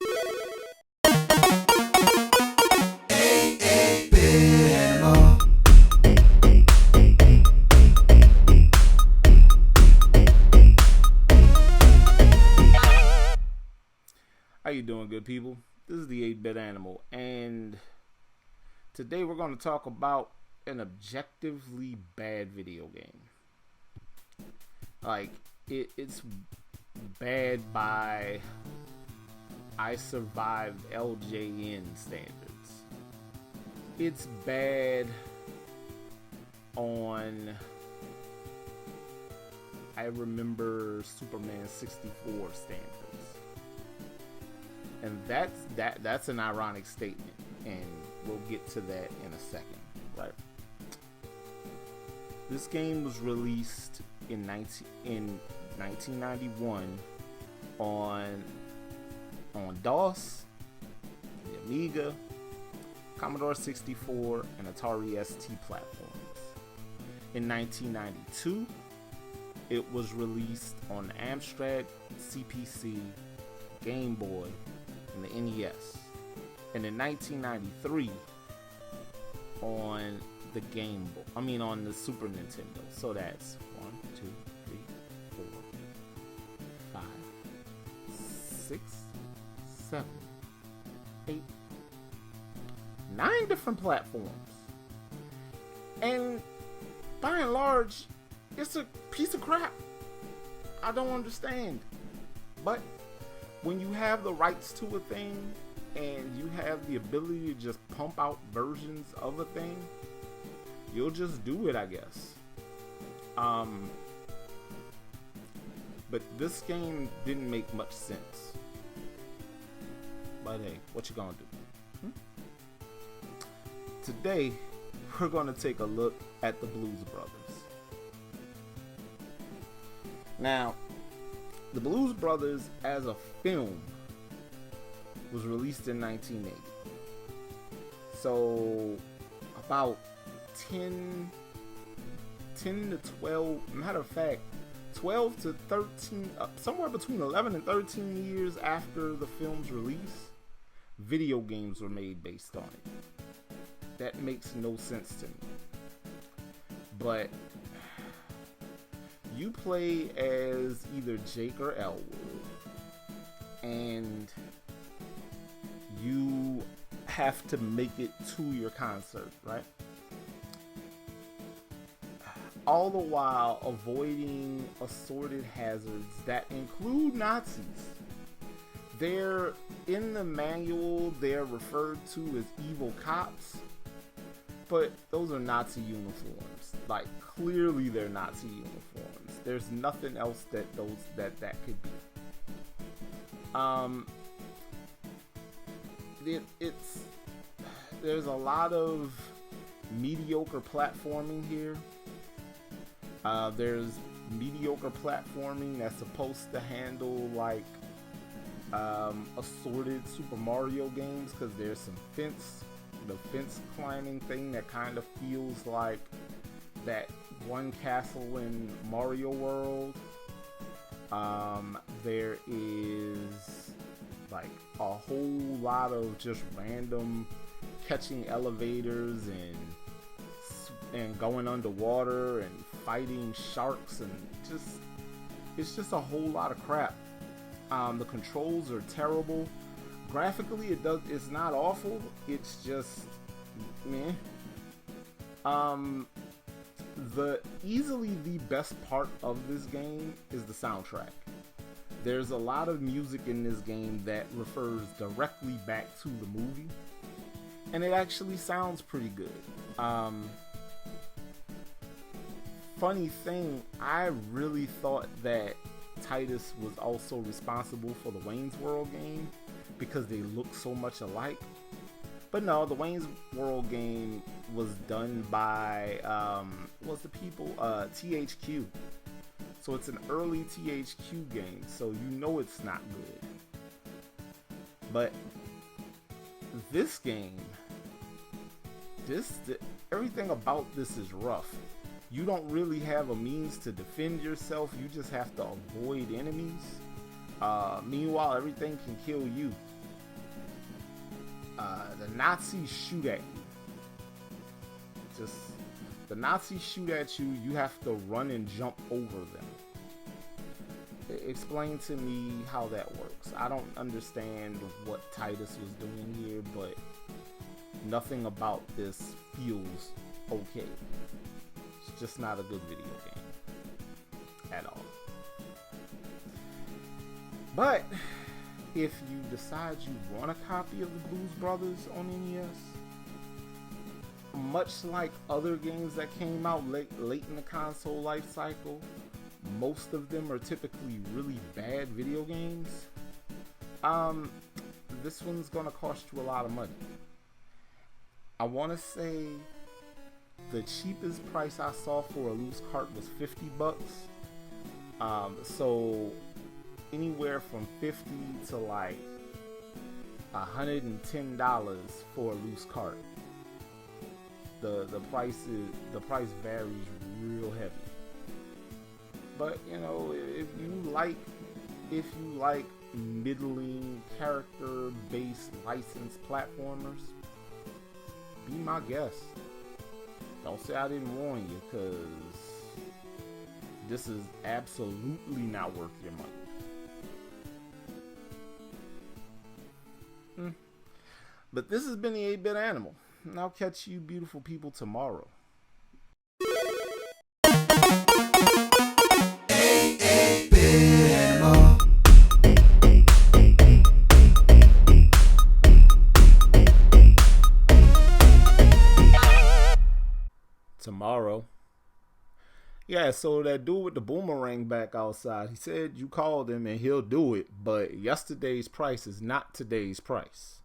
How you doing, good people? This is the 8-Bit Animal, and today we're going to talk about an objectively bad video game. Like, it's bad by I Survived LJN standards. It's bad on I Remember Superman 64 standards. And that's an ironic statement, and we'll get to that in a second. Right? This game was released in 1991 on DOS, the Amiga, Commodore 64, and Atari ST platforms. In 1992, it was released on the Amstrad CPC, Game Boy, and the NES, and in 1993 on the on the Super Nintendo. So that's 1, 2, 3, 4, 5, 6, 7, 8, 9 different platforms, and by and large, it's a piece of crap. I don't understand, but when you have the rights to a thing and you have the ability to just pump out versions of a thing, you'll just do it, I guess. But this game didn't make much sense. But hey, what you gonna do? Today, we're gonna take a look at the Blues Brothers. Now, The Blues Brothers as a film was released in 1980. So about 10 to 12, matter of fact, 12 to 13, somewhere between 11 and 13 years after the film's release, video games were made based on it. That makes no sense to me. But you play as either Jake or Elwood, and you have to make it to your concert, right? All the while avoiding assorted hazards that include Nazis. They're in the manual, they're referred to as evil cops, but those are Nazi uniforms. Like, clearly they're Nazi uniforms. There's nothing else that could be. There's a lot of mediocre platforming here. There's mediocre platforming that's supposed to handle like assorted Super Mario games, because there's some the fence climbing thing that kind of feels like that one castle in Mario World. There is like a whole lot of just random catching elevators and going underwater and fighting sharks, and it's just a whole lot of crap. The controls are terrible. Graphically, it's not awful. It's just meh. Easily the best part of this game is the soundtrack. There's a lot of music in this game that refers directly back to the movie, and it actually sounds pretty good. Funny thing, I really thought that Titus was also responsible for the Wayne's World game because they look so much alike. But no, the Wayne's World game was done by THQ. So it's an early THQ game, so you know it's not good. But this game, everything about this is rough. You don't really have a means to defend yourself. You just have to avoid enemies. Meanwhile, everything can kill you. The Nazis shoot at you. Just the Nazis shoot at you. You have to run and jump over them. Explain to me how that works. I don't understand what Titus was doing here, but nothing about this feels okay. It's just not a good video game at all. But if you decide you want a copy of the Blues Brothers on NES, much like other games that came out late in the console life cycle, most of them are typically really bad video games. This one's gonna cost you a lot of money. I want to say the cheapest price I saw for a loose cart was $50. So anywhere from $50 to like $110 for a loose cart. The price varies real heavy. But you know, if you like middling character-based licensed platformers, be my guest. Don't say I didn't warn you, because this is absolutely not worth your money. But this has been the 8-Bit Animal, and I'll catch you beautiful people tomorrow. Tomorrow. Yeah, so that dude with the boomerang back outside, he said you called him and he'll do it, but yesterday's price is not today's price.